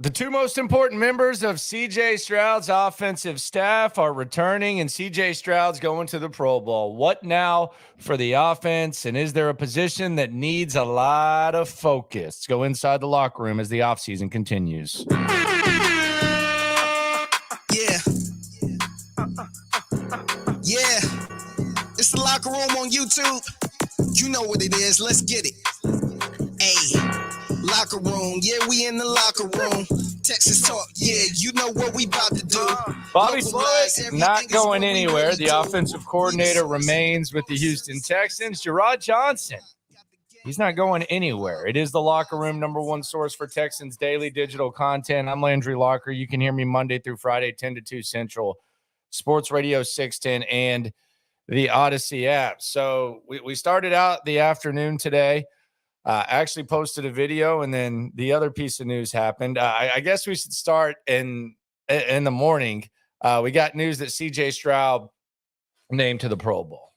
The two most important members of C.J. Stroud's offensive staff are returning, and C.J. Stroud's going to the Pro Bowl. What now for the offense, and is there a position that needs a lot of focus? Let's go inside the locker room as the offseason continues. Yeah. It's the locker room on YouTube. You know what it is. Let's get it. Hey, locker room. Yeah, we in the locker room. Texas talk. Yeah, you know what we about to do. Bobby Slowik not going anywhere. The offensive coordinator remains with the Houston Texans. Gerard Johnson, he's not going anywhere. It is the locker room, number one source for Texans daily digital content. I'm Landry Locker. You can hear me Monday through Friday, 10 to 2 Central, Sports Radio 610, and the Odyssey app. So we started out the afternoon today. Actually posted a video, and then the other piece of news happened. I guess we should start in the morning. We got news that C.J. Stroud named to the Pro Bowl,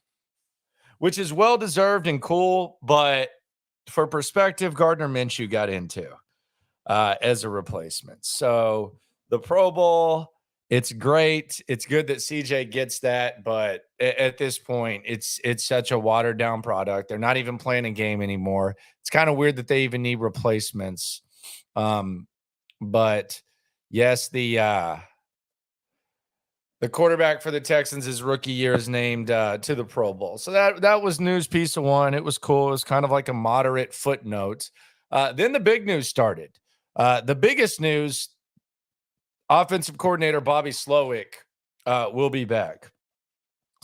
which is well-deserved and cool, but for perspective, Gardner Minshew got into as a replacement. So the Pro Bowl, it's great. It's good that CJ gets that, but at this point, it's such a watered-down product. They're not even playing a game anymore. It's kind of weird that they even need replacements. But yes, the quarterback for the Texans' his rookie year is named to the Pro Bowl. So that was news piece of one. It was cool. It was kind of like a moderate footnote. Then the big news started. The biggest news, offensive coordinator Bobby Slowik will be back.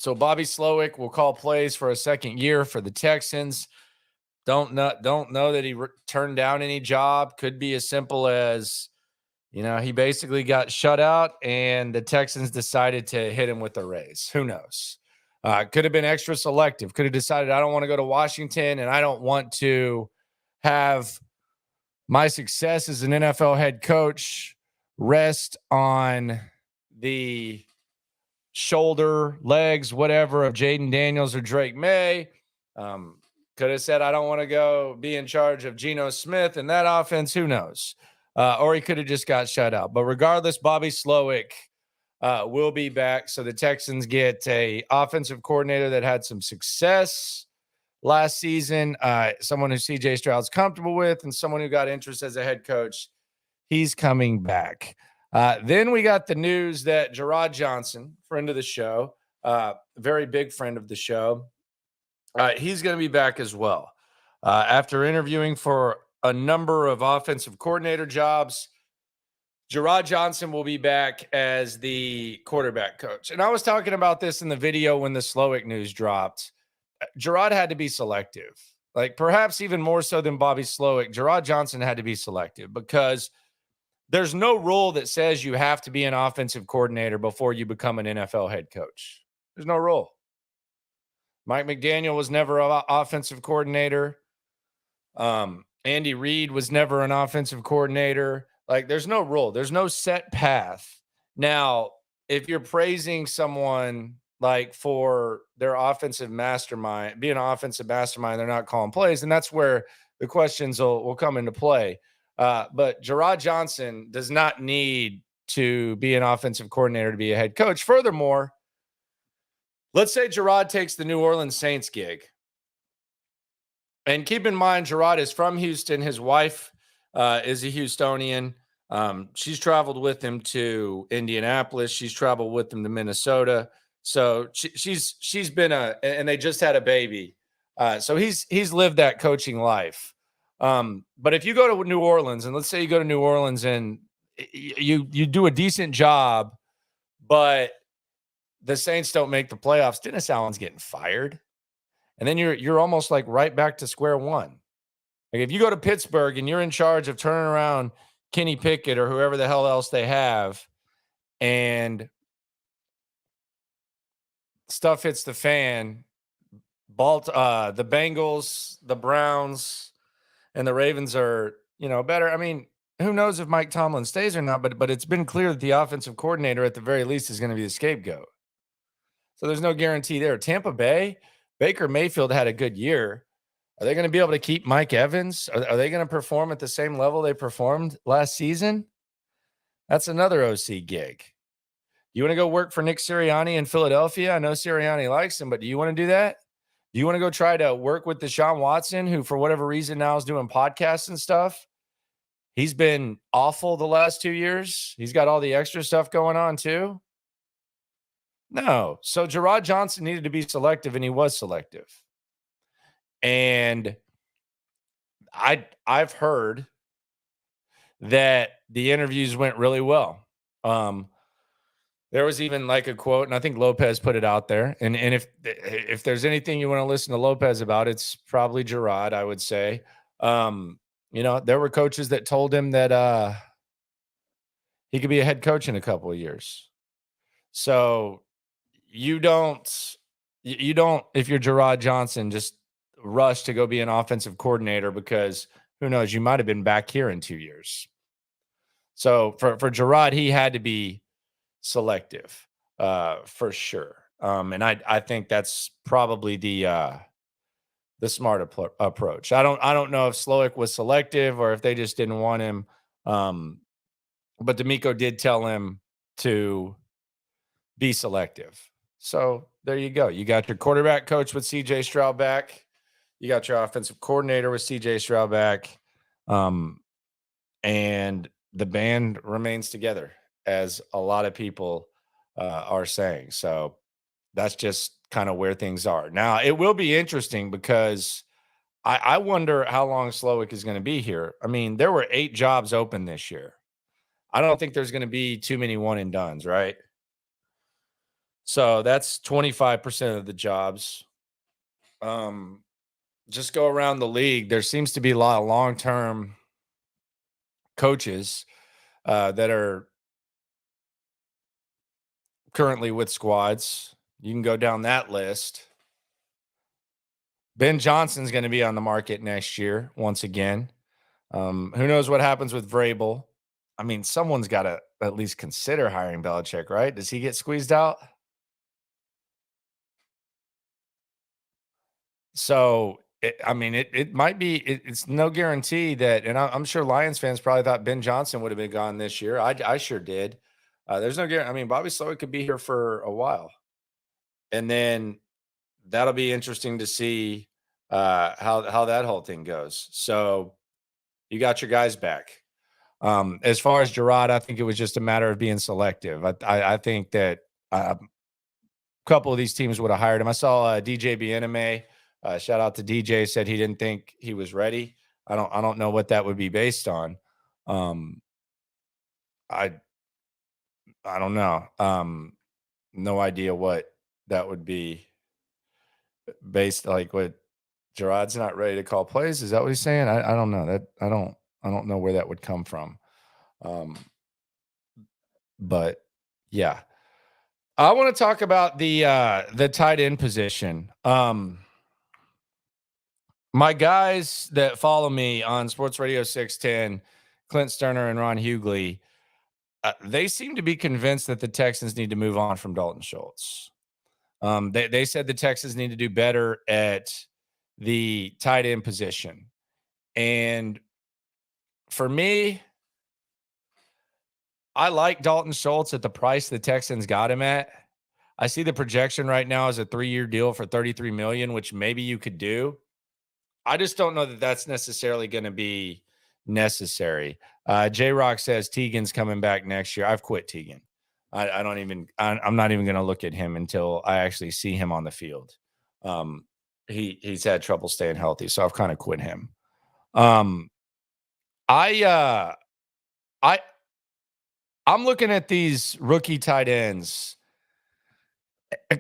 So Bobby Slowik will call plays for a second year for the Texans. Don't know that he turned down any job. Could be as simple as, he basically got shut out and the Texans decided to hit him with a raise. Who knows? Could have been extra selective. Could have decided, I don't want to go to Washington and I don't want to have my success as an NFL head coach rest on the shoulder, legs, whatever of Jaden Daniels or Drake May. Could have said, I don't want to go be in charge of Geno Smith and that offense. Who knows? Or he could have just got shut out. But regardless, Bobby Slowik will be back. So the Texans get a offensive coordinator that had some success last season, someone who CJ Stroud's comfortable with, and someone who got interest as a head coach. He's coming back. Then we got the news that Gerard Johnson, friend of the show, very big friend of the show, he's going to be back as well. After interviewing for a number of offensive coordinator jobs, Gerard Johnson will be back as the quarterback coach. And I was talking about this in the video when the Slowik news dropped. Gerard had to be selective, like perhaps even more so than Bobby Slowik. Gerard Johnson had to be selective because there's no rule that says you have to be an offensive coordinator before you become an NFL head coach. There's no rule. Mike McDaniel was never an offensive coordinator. Andy Reid was never an offensive coordinator. Like, there's no rule. There's no set path. Now, if you're praising someone like for their offensive mastermind, being an offensive mastermind, they're not calling plays, and that's where the questions will come into play. But Gerard Johnson does not need to be an offensive coordinator to be a head coach. Furthermore, let's say Gerard takes the New Orleans Saints gig. And keep in mind, Gerard is from Houston. His wife is a Houstonian. She's traveled with him to Indianapolis. She's traveled with him to Minnesota. So she's been and they just had a baby. So he's lived that coaching life. But if you go to New Orleans, and let's say you go to New Orleans and you do a decent job, but the Saints don't make the playoffs, Dennis Allen's getting fired. And then you're almost like right back to square one. Like if you go to Pittsburgh and you're in charge of turning around Kenny Pickett or whoever the hell else they have, and stuff hits the fan, the Bengals, the Browns, and the Ravens are, better. I mean, who knows if Mike Tomlin stays or not, but it's been clear that the offensive coordinator at the very least is going to be the scapegoat. So there's no guarantee there. Tampa Bay, Baker Mayfield had a good year. Are they going to be able to keep Mike Evans? Are they going to perform at the same level they performed last season? That's another OC gig. You want to go work for Nick Sirianni in Philadelphia? I know Sirianni likes him, but do you want to do that? Do you want to go try to work with Deshaun Watson, who for whatever reason now is doing podcasts and stuff? He's been awful the last 2 years. He's got all the extra stuff going on too. No. So Gerard Johnson needed to be selective, and he was selective. And I've heard that the interviews went really well. There was even like a quote, and I think Lopez put it out there. And if there's anything you want to listen to Lopez about, it's probably Gerard, I would say. There were coaches that told him that he could be a head coach in a couple of years. So you don't, if you're Gerard Johnson, just rush to go be an offensive coordinator, because who knows, you might have been back here in 2 years. So for Gerard, he had to be selective for sure. And I think that's probably the smart approach. I don't know if Slowik was selective or if they just didn't want him. But D'Amico did tell him to be selective. So there you go. You got your quarterback coach with CJ Stroud back. You got your offensive coordinator with CJ Stroud back. And the band remains together, as a lot of people are saying. So that's just kind of where things are. Now, it will be interesting because I wonder how long Slowik is going to be here. I mean, there were 8 jobs open this year. I don't think there's going to be too many one and dones, right? So that's 25% of the jobs. Just go around the league. There seems to be a lot of long-term coaches that are currently with squads. You can go down that list. Ben Johnson's going to be on the market next year once again. Who knows what happens with Vrabel? I mean, someone's got to at least consider hiring Belichick, right? Does he get squeezed out? So, it might be. It's no guarantee that, and I'm sure Lions fans probably thought Ben Johnson would have been gone this year. I sure did. There's no guarantee. I mean, Bobby Slowik could be here for a while. And then that'll be interesting to see how that whole thing goes. So you got your guys back. As far as Gerard, I think it was just a matter of being selective. I think that a couple of these teams would have hired him. I saw DJ Bieneme. Shout out to DJ, said he didn't think he was ready. I don't know what that would be based on. I don't know. No idea what that would be based, like what Gerard's not ready to call plays. Is that what he's saying? I don't know that. I don't know where that would come from. But yeah, I want to talk about the tight end position. My guys that follow me on Sports Radio 610, Clint Sterner and Ron Hughley, they seem to be convinced that the Texans need to move on from Dalton Schultz. They said the Texans need to do better at the tight end position. And for me, I like Dalton Schultz at the price the Texans got him at. I see the projection right now as a 3-year deal for $33 million, which maybe you could do. I just don't know that that's necessarily going to be necessary. J-Rock says Teagan's coming back next year. I've quit Teagan. I'm not even going to look at him until I actually see him on the field. He's had trouble staying healthy, so I've kind of quit him. I'm looking at these rookie tight ends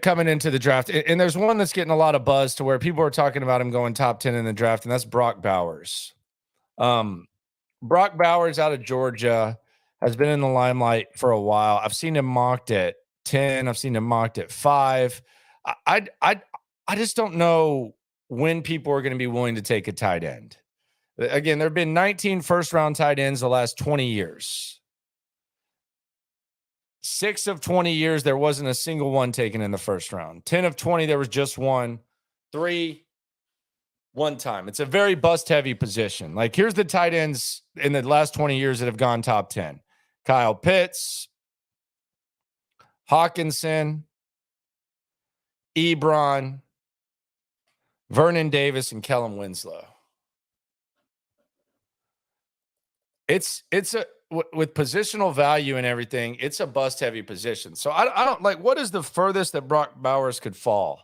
coming into the draft, and there's one that's getting a lot of buzz to where people are talking about him going top 10 in the draft, and that's Brock Bowers. Brock Bowers out of Georgia has been in the limelight for a while. I've seen him mocked at 10. I've seen him mocked at 5. I just don't know when people are going to be willing to take a tight end. Again, there have been 19 first-round tight ends the last 20 years. 6 of 20 years, there wasn't a single one taken in the first round. 10 of 20, there was just one. 3, one time. It's a very bust-heavy position. Like, here's the tight ends in the last 20 years that have gone top 10. Kyle Pitts, Hawkinson, Ebron, Vernon Davis, and Kellen Winslow. It's with positional value and everything, it's a bust heavy position. So I don't like, what is the furthest that Brock Bowers could fall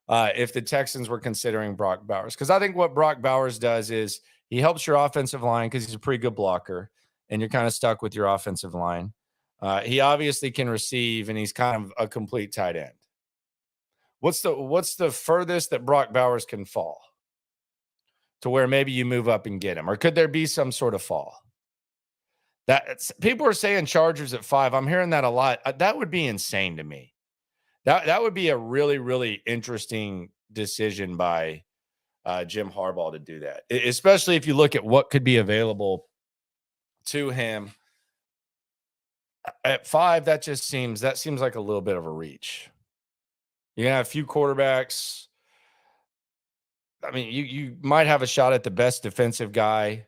if the Texans were considering Brock Bowers? Because I think what Brock Bowers does is he helps your offensive line because he's a pretty good blocker, and you're kind of stuck with your offensive line. He obviously can receive, and he's kind of a complete tight end. What's the furthest that Brock Bowers can fall to where maybe you move up and get him? Or could there be some sort of fall? People are saying Chargers at 5. I'm hearing that a lot. That would be insane to me. That would be a really, really interesting decision by Jim Harbaugh to do that, especially if you look at what could be available to him at 5. That seems like a little bit of a reach. You're gonna have a few quarterbacks. I mean, you might have a shot at the best defensive guy.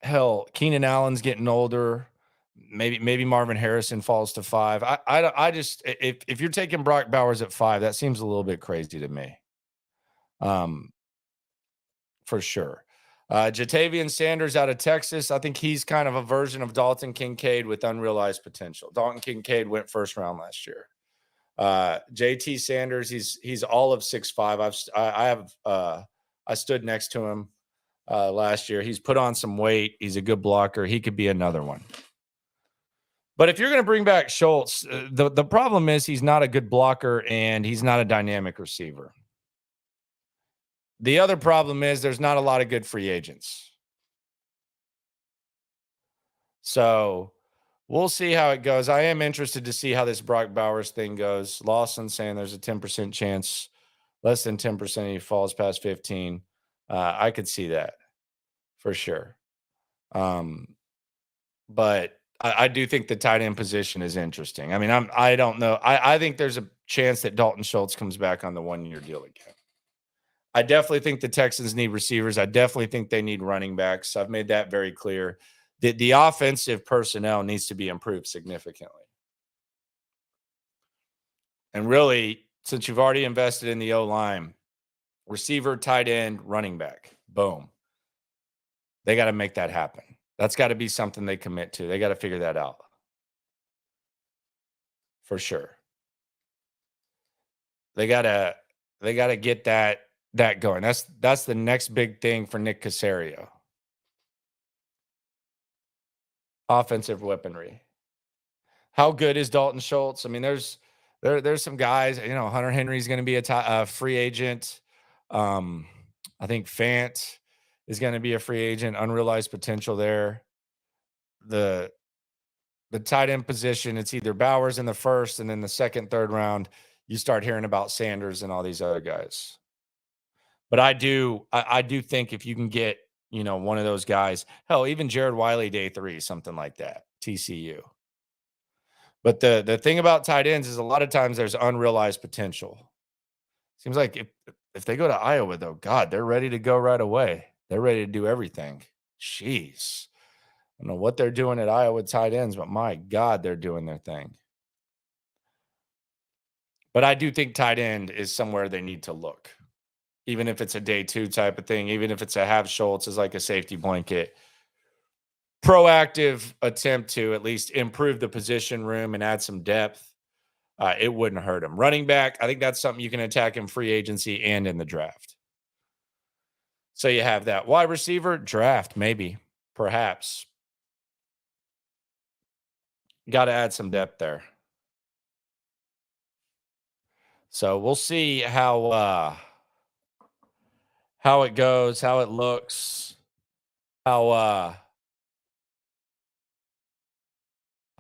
Hell, Keenan Allen's getting older. Maybe Marvin Harrison falls to 5. I just, if you're taking Brock Bowers at 5, that seems a little bit crazy to me. For sure. Jatavian Sanders out of Texas. I think he's kind of a version of Dalton Kincaid with unrealized potential. Dalton Kincaid went first round last year. JT Sanders, he's all of 6'5". I stood next to him last year. He's put on some weight. He's a good blocker. He could be another one. But if you're going to bring back Schultz, the problem is he's not a good blocker and he's not a dynamic receiver. The other problem is there's not a lot of good free agents. So we'll see how it goes. I am interested to see how this Brock Bowers thing goes. Lawson saying there's a 10% chance, less than 10% he falls past 15. I could see that for sure. But I do think the tight end position is interesting. I mean, I don't know. I think there's a chance that Dalton Schultz comes back on the 1-year deal again. I definitely think the Texans need receivers. I definitely think they need running backs. I've made that very clear. The offensive personnel needs to be improved significantly. And really, since you've already invested in the O-line, receiver, tight end, running back, boom. They got to make that happen. That's got to be something they commit to. They got to figure that out. For sure. They got to get that going. That's the next big thing for Nick Caserio. Offensive weaponry. How good is Dalton Schultz? I mean, there's some guys, Hunter Henry's going to be a free agent. I think Fant is going to be a free agent, unrealized potential there. The tight end position, it's either Bowers in the first and then the second, third round, you start hearing about Sanders and all these other guys. But I do think if you can get, one of those guys, hell, even Jared Wiley day 3, something like that, TCU. But the thing about tight ends is a lot of times there's unrealized potential. Seems like if they go to Iowa, though, God, they're ready to go right away. They're ready to do everything. Jeez. I don't know what they're doing at Iowa tight ends, but my God, they're doing their thing. But I do think tight end is somewhere they need to look. Even if it's a day 2 type of thing, even if it's a have Schultz as like a safety blanket, proactive attempt to at least improve the position room and add some depth, it wouldn't hurt him. Running back, I think that's something you can attack in free agency and in the draft. So you have that. Wide receiver, draft, maybe, perhaps. Got to add some depth there. So we'll see how it goes, how it looks, how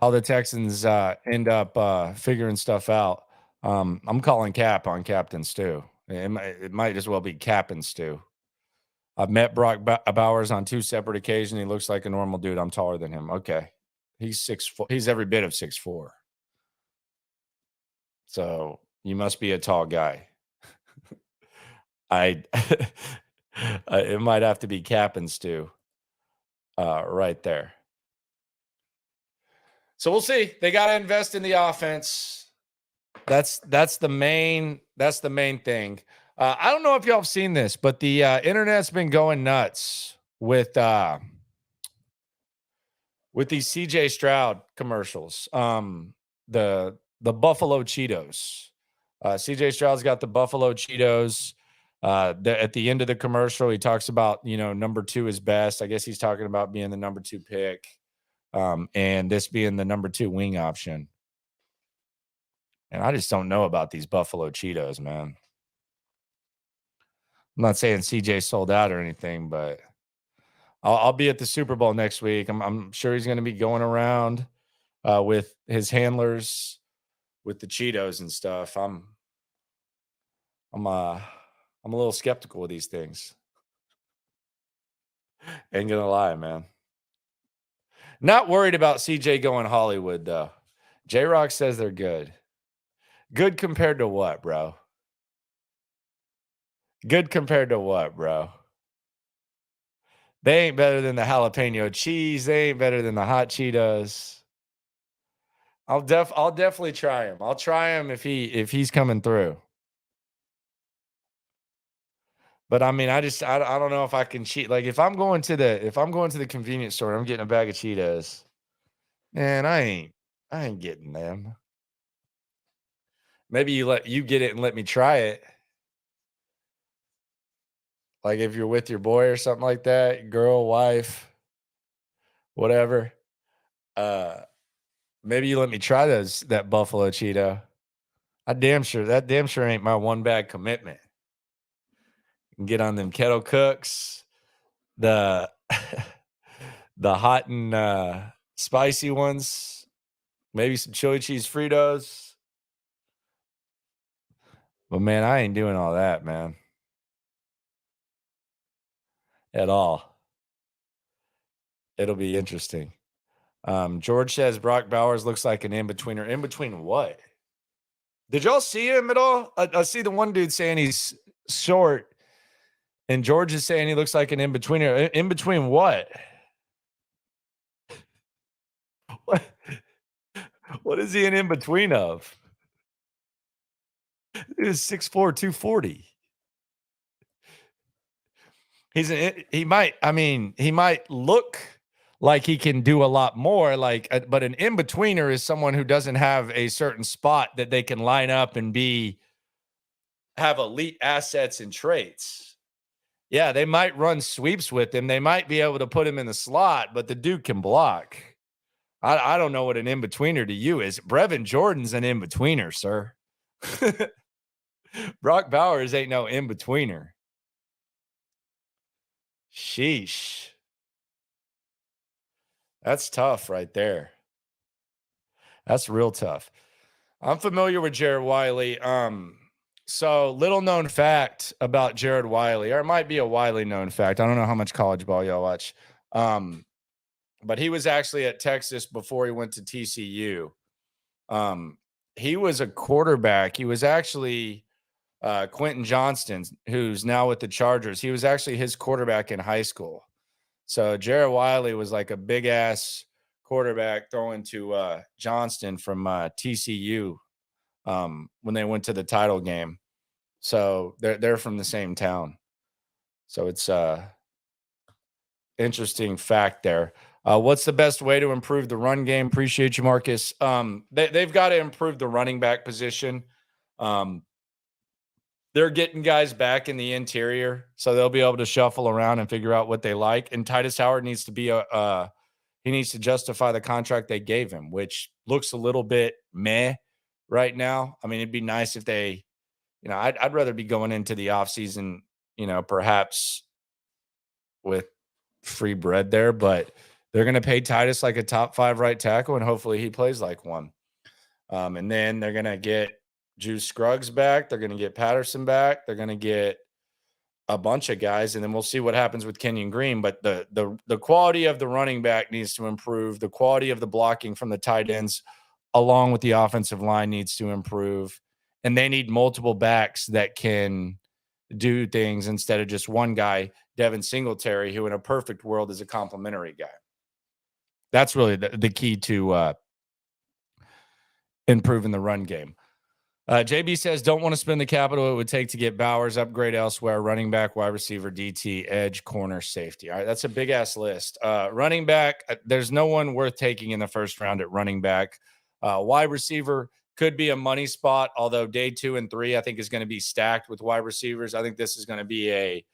the Texans end up figuring stuff out. I'm calling Cap on Captain Stu. It might as well be Cap and Stu. I've met Brock Bowers on 2 separate occasions. He looks like a normal dude. I'm taller than him. Okay. He's 6'4". He's every bit of 6'4". So you must be a tall guy. It might have to be Cap and Stu right there. So we'll see. They got to invest in the offense. That's the main thing. I don't know if y'all have seen this, but the internet's been going nuts with these CJ Stroud commercials. The Buffalo Cheetos. CJ Stroud's got the Buffalo Cheetos. At the end of the commercial, he talks about, number 2 is best. I guess he's talking about being the number 2 pick, and this being the number 2 wing option. And I just don't know about these Buffalo Cheetos, man. I'm not saying CJ sold out or anything, but I'll be at the Super Bowl next week. I'm sure he's going to be going around with his handlers with the Cheetos and stuff. I'm a little skeptical of these things. Ain't gonna lie, man. Not worried about CJ going Hollywood though. J-Rock says they're good. Good compared to what, bro? Good compared to what, bro? They ain't better than the jalapeno cheese. They ain't better than the hot Cheetos. I'll definitely try him. I'll try him if he's coming through. But I mean, I don't know if I can cheat. Like if I'm going to the convenience store, I'm getting a bag of Cheetos. Man, I ain't getting them. Maybe you get it and let me try it. Like if you're with your boy or something like that, girl, wife, whatever. Maybe you let me try that Buffalo Cheeto. That damn sure ain't my one bag commitment. Get on them kettle cooks, the the hot and spicy ones, maybe some chili cheese Fritos. But man, I ain't doing all that, man. At all. It'll be interesting. George says Brock Bowers looks like an in-betweener. In between what? Did y'all see him at all? I see the one dude saying he's short, and George is saying he looks like an in-betweener. In between what? What is he an in-between of? He's 6'4", 240. He might look like he can do a lot more, but an in-betweener is someone who doesn't have a certain spot that they can line up and have elite assets and traits. Yeah, they might run sweeps with him. They might be able to put him in the slot, but the dude can block. I don't know what an in-betweener to you is. Brevin Jordan's an in-betweener, sir. Brock Bowers ain't no in-betweener. Sheesh. That's tough right there. That's real tough. I'm familiar with Jared Wiley. So little known fact about Jared Wiley, or it might be a widely known fact. I don't know how much college ball y'all watch. But he was actually at Texas before he went to TCU. He was a quarterback. He was actually Quentin Johnston, who's now with the Chargers. He was actually his quarterback in high school. So Jared Wiley was like a big ass quarterback throwing to Johnston from TCU when they went to the title game. So they're from the same town. So it's interesting fact there. What's the best way to improve the run game? Appreciate you, Marcus. They've got to improve the running back position. They're getting guys back in the interior, so they'll be able to shuffle around and figure out what they like. And Titus Howard needs to be he needs to justify the contract they gave him, which looks a little bit meh right now. I mean, it'd be nice if they, I'd rather be going into the offseason, perhaps with free bread there, but they're going to pay Titus like a top 5 right tackle, and hopefully he plays like one. And then they're going to get Juice Scruggs back. They're going to get Patterson back. They're going to get a bunch of guys, and then we'll see what happens with Kenyon Green. But the quality of the running back needs to improve. The quality of the blocking from the tight ends, along with the offensive line, needs to improve. And they need multiple backs that can do things instead of just one guy, Devin Singletary, who in a perfect world is a complimentary guy. That's really the key to improving the run game. JB says, don't want to spend the capital it would take to get Bowers, upgrade elsewhere, running back, wide receiver, DT, edge, corner, safety. All right, that's a big-ass list. Running back, there's no one worth taking in the first round at running back. Wide receiver could be a money spot, although day 2 and 3, I think, is going to be stacked with wide receivers. I think this is going to be a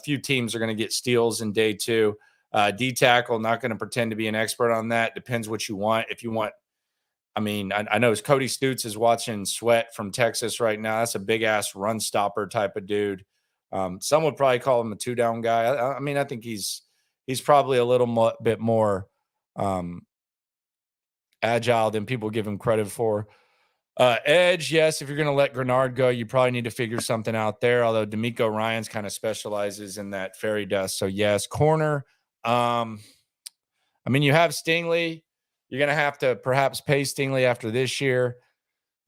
few teams are going to get steals in day 2. D tackle, not going to pretend to be an expert on that. Depends what you want. If you want, I know Cody Stutes is watching Sweat from Texas right now. That's a big ass run stopper type of dude. Some would probably call him a 2-down guy. I think he's probably a little bit more agile than people give him credit for. Edge, yes, if you're going to let Grenard go, you probably need to figure something out there. Although D'Amico Ryans kind of specializes in that fairy dust. So yes, corner. You have Stingley. You're going to have to perhaps pay Stingley after this year.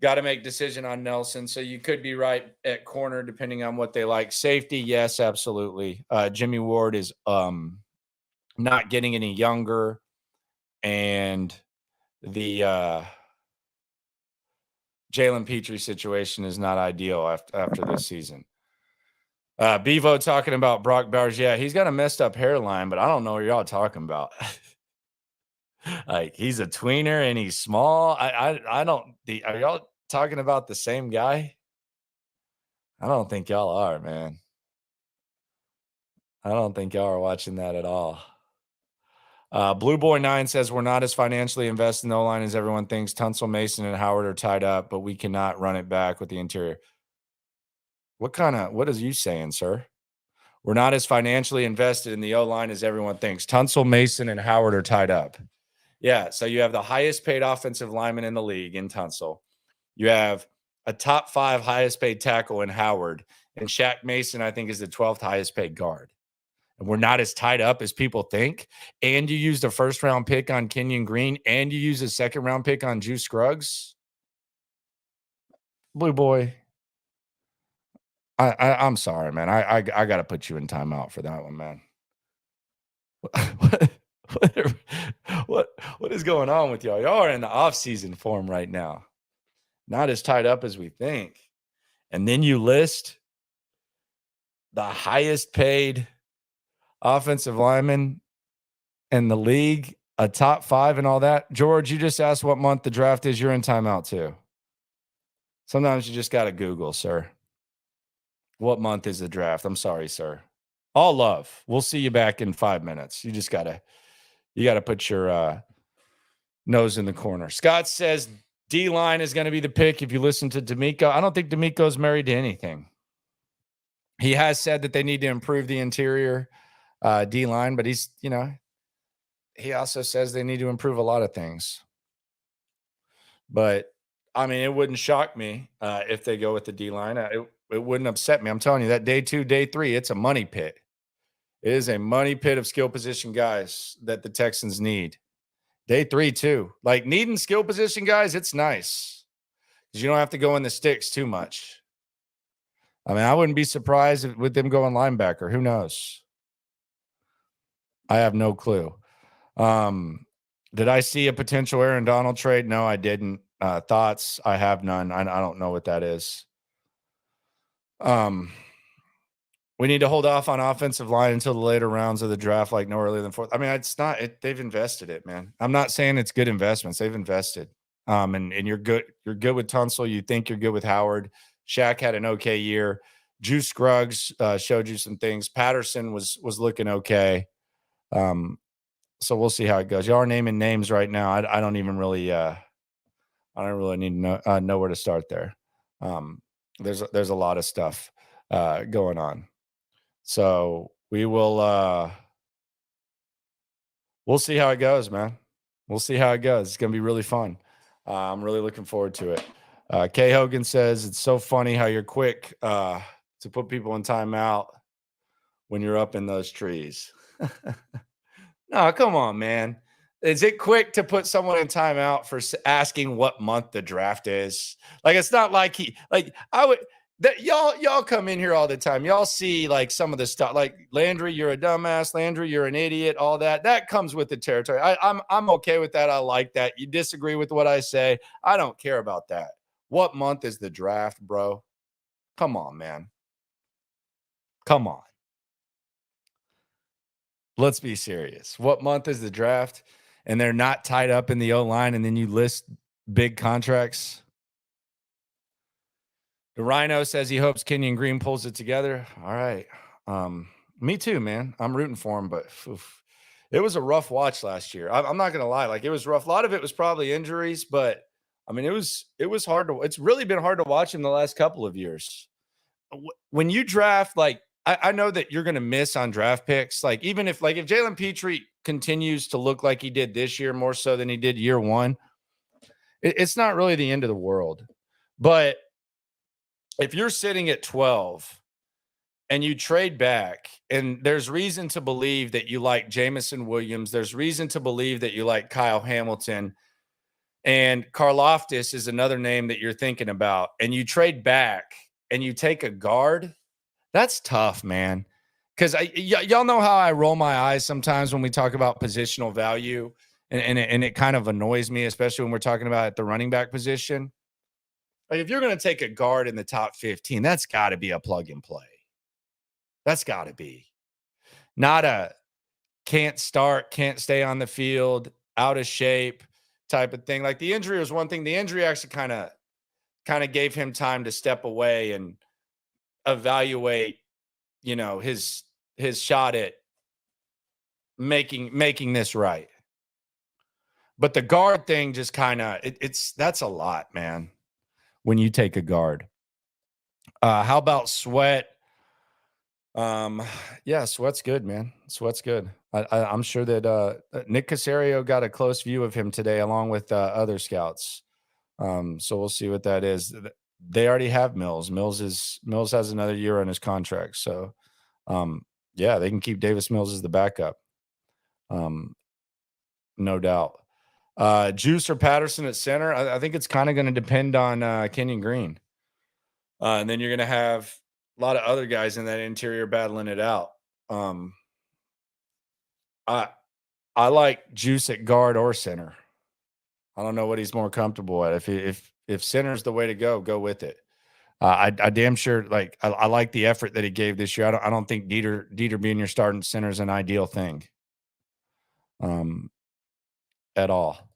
Got to make decision on Nelson. So you could be right at corner depending on what they like. Safety, yes, absolutely. Jimmy Ward is not getting any younger. And the Jalen Petrie situation is not ideal after this season. Bevo talking about Brock Bowers. Yeah, he's got a messed up hairline, but I don't know what y'all talking about. Like, he's a tweener and he's small. I don't. Are y'all talking about the same guy? I don't think y'all are, man. I don't think y'all are watching that at all. Blue Boy 9 says we're not as financially invested in the O-line as everyone thinks. Tunsil, Mason, and Howard are tied up, but we cannot run it back with the interior. What is you saying, sir? We're not as financially invested in the O-line as everyone thinks. Tunsil, Mason, and Howard are tied up. Yeah, so you have the highest paid offensive lineman in the league in Tunsil. You have a top 5 highest paid tackle in Howard. And Shaq Mason, I think, is the 12th highest paid guard. And we're not as tied up as people think. And you used a first-round pick on Kenyon Green, and you used a second-round pick on Juice Scruggs. Blue Boy, I'm sorry, man. I got to put you in timeout for that one, man. What is going on with y'all? Y'all are in the offseason form right now. Not as tied up as we think. And then you list the highest paid offensive lineman in the league, a top 5 and all that. George, you just asked what month the draft is. You're in timeout too. Sometimes you just got to Google, sir. What month is the draft? I'm sorry, sir. All love. We'll see you back in 5 minutes. You just got to put your nose in the corner. Scott says D-line is going to be the pick if you listen to D'Amico. I don't think D'Amico's married to anything. He has said that they need to improve the interior D-line, but he also says they need to improve a lot of things. But, it wouldn't shock me if they go with the D-line. It wouldn't upset me. I'm telling you, that day 2, day 3, it's a money pit. It is a money pit of skill position guys that the Texans need. Day 3, too. Like, needing skill position guys, it's nice because you don't have to go in the sticks too much. I wouldn't be surprised with them going linebacker. Who knows? I have no clue. Did I see a potential Aaron Donald trade? No, I didn't. Thoughts? I have none. I don't know what that is. We need to hold off on offensive line until the later rounds of the draft, like no earlier than 4th. It's not. They've invested it, man. I'm not saying it's good investments. They've invested. And you're good. You're good with Tunsil. You think you're good with Howard. Shaq had an okay year. Juice Scruggs showed you some things. Patterson was looking okay. So we'll see how it goes. Y'all are naming names right now. I don't even really. I don't really need to know where to start there. There's a lot of stuff going on. So we will we'll see how it goes, man. We'll see how it goes. It's going to be really fun. I'm really looking forward to it. Kay Hogan says, it's so funny how you're quick to put people in timeout when you're up in those trees. No, come on, man. Is it quick to put someone in timeout for asking what month the draft is? Like, it's not like I would. that y'all come in here all the time. Y'all see like some of the stuff, like Landry, you're a dumbass. Landry, you're an idiot. All that comes with the territory. I'm okay with that. I like that. You disagree with what I say, I don't care about that. What month is the draft, bro? Come on, man. Come on. Let's be serious. What month is the draft? And they're not tied up in the O-line, and then you list big contracts. The Rhino says he hopes Kenyon Green pulls it together. All right. Me too, man. I'm rooting for him, but it was a rough watch last year. I'm not going to lie. Like, it was rough. A lot of it was probably injuries, but I mean, it was hard to, it's really been hard to watch him the last couple of years. When you draft, like, I know that you're going to miss on draft picks. Like, even if Jalen Petrie continues to look like he did this year more so than he did year one, it's not really the end of the world. But if you're sitting at 12 and you trade back, and there's reason to believe that you like Jamison Williams, there's reason to believe that you like Kyle Hamilton, and Karlaftis is another name that you're thinking about, and you trade back and you take a guard, that's tough, man. Because y'all know how I roll my eyes sometimes when we talk about positional value, and it kind of annoys me, especially when we're talking about at the running back position. Like, if you're going to take a guard in the top 15, that's got to be a plug and play. That's got to be. Not a can't start, can't stay on the field, out of shape type of thing. Like, the injury was one thing. The injury actually kind of gave him time to step away and evaluate, his shot at making this right. But the guard thing just kind of that's a lot, man, when you take a guard. How about Sweat? Yeah, Sweat's good, man. Sweat's good. I'm sure that Nick Caserio got a close view of him today, along with other scouts. So we'll see what that is. They already have Mills. Mills has another year on his contract. So, yeah, they can keep Davis Mills as the backup. No doubt. Juice or Patterson at center? I think it's kind of going to depend on Kenyon Green. And then you're going to have a lot of other guys in that interior battling it out. I like Juice at guard or center. I don't know what he's more comfortable at. If center's the way to go with it. I damn sure I like the effort that he gave this year. I don't think Dieter being your starting center is an ideal thing. At all.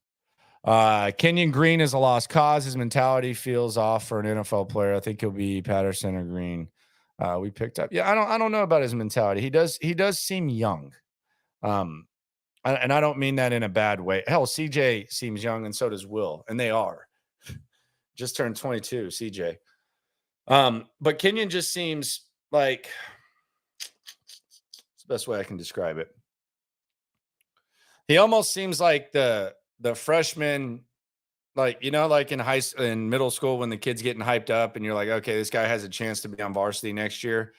Kenyon Green is a lost cause. His mentality feels off for an NFL player. I think he'll be Patterson or Green. We picked up. Yeah, I don't know about his mentality. He does seem young. And I don't mean that in a bad way. Hell, CJ seems young, and so does Will, and they are. Just turned 22, CJ. But Kenyon just seems like, it's the best way I can describe it. He almost seems like the freshman, like in middle school when the kid's getting hyped up and you're like, okay, this guy has a chance to be on varsity next year.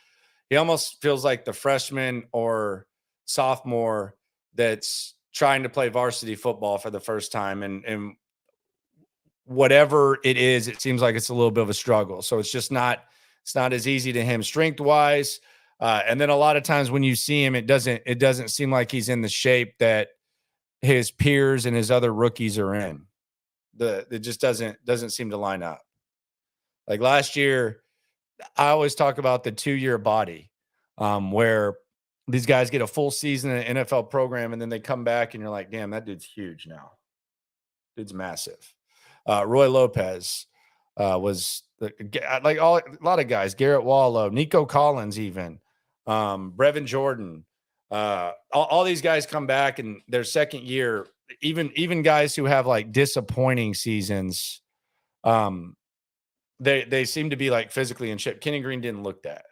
He almost feels like the freshman or sophomore that's trying to play varsity football for the first time, and whatever it is, it seems like it's a little bit of a struggle. So it's not as easy to him strength wise. And then a lot of times when you see him, it doesn't seem like he's in the shape that his peers and his other rookies are in. It just doesn't seem to line up. Like last year, I always talk about the 2-year body, where these guys get a full season in an NFL program and then they come back and you're like, damn, that dude's huge now. Dude's massive. Roy Lopez was a lot of guys. Garrett Wallow, Nico Collins, even Brevin Jordan. All these guys come back in their second year. Even guys who have like disappointing seasons, they seem to be like physically in shape. Kenyon Green didn't look that.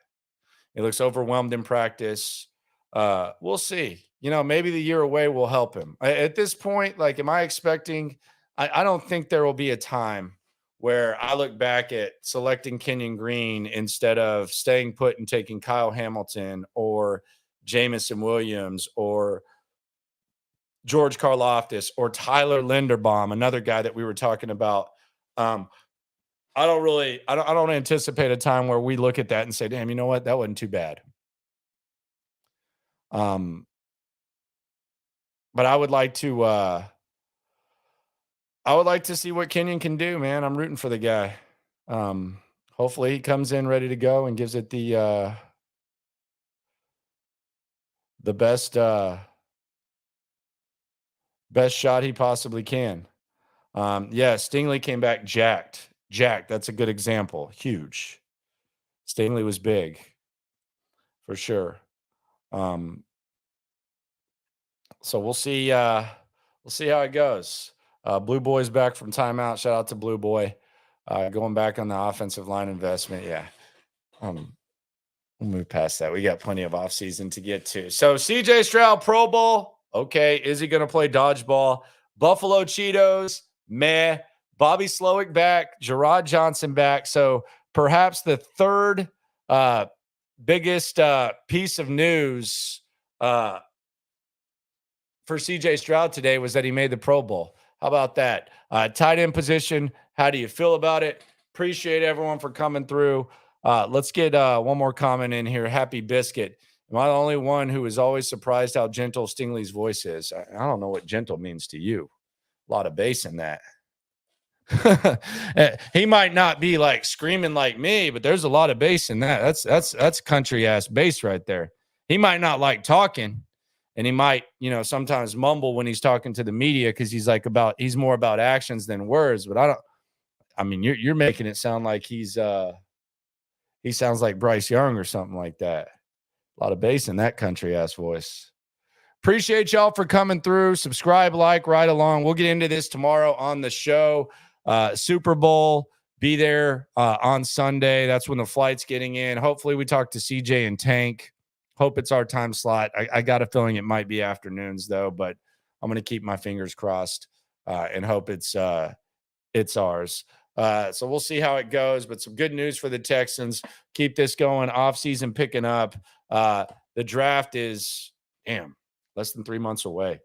He looks overwhelmed in practice. We'll see. Maybe the year away will help him. At this point, like, am I expecting? I don't think there will be a time where I look back at selecting Kenyon Green instead of staying put and taking Kyle Hamilton or Jamison Williams or George Karlaftis or Tyler Linderbaum, another guy that we were talking about. I don't anticipate a time where we look at that and say, damn, you know what? That wasn't too bad. But I would like to see what Kenyon can do, man. I'm rooting for the guy. Hopefully he comes in ready to go and gives it the best shot he possibly can. Yeah, Stingley came back jacked. That's a good example. Huge. Stingley was big for sure. So we'll see how it goes. Blue Boy's back from timeout. Shout out to Blue Boy. Going back on the offensive line investment. Yeah. We'll move past that. We got plenty of offseason to get to. So CJ Stroud, Pro Bowl. Okay. Is he going to play dodgeball? Buffalo Cheetos, meh. Bobby Slowik back. Gerard Johnson back. So perhaps the third biggest piece of news for CJ Stroud today was that he made the Pro Bowl. How about that? Tight end position. How do you feel about it? Appreciate everyone for coming through. Let's get one more comment in here. Happy Biscuit. Am I the only one who is always surprised how gentle Stingley's voice is? I don't know what gentle means to you. A lot of bass in that. He might not be like screaming like me, but there's a lot of bass in that. That's country ass bass right there. He might not like talking, and he might, sometimes mumble when he's talking to the media because he's more about actions than words. But you're making it sound like he sounds like Bryce Young or something like that. A lot of bass in that country ass voice. Appreciate y'all for coming through. Subscribe, like, ride along. We'll get into this tomorrow on the show. Super Bowl, be there on Sunday. That's when the flight's getting in. Hopefully we talk to CJ and Tank. Hope it's our time slot. I got a feeling it might be afternoons though, but I'm going to keep my fingers crossed and hope it's ours. So we'll see how it goes, but some good news for the Texans. Keep this going. Offseason picking up. The draft is, less than 3 months away.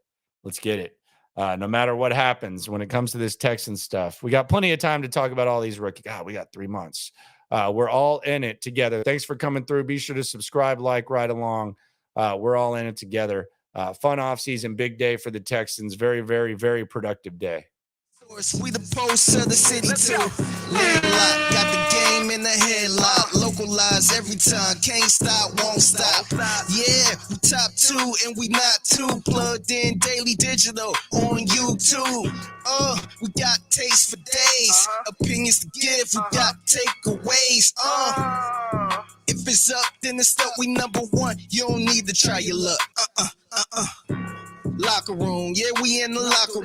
Let's get it. No matter what happens when it comes to this Texans stuff, we got plenty of time to talk about all these rookies. God, we got 3 months. We're all in it together. Thanks for coming through. Be sure to subscribe, like, ride along. We're all in it together. Fun offseason, big day for the Texans. Very, very, very productive day. We the pulse of the city too. Landlocked, got the game in the headlock. Localized every time, can't stop, won't stop. Yeah, we top 2 and we not too. Plugged in daily digital on YouTube. We got taste for days, opinions to give. We got takeaways. If it's up, then it's up. We number 1. You don't need to try your luck. Locker room, yeah, we in the locker room.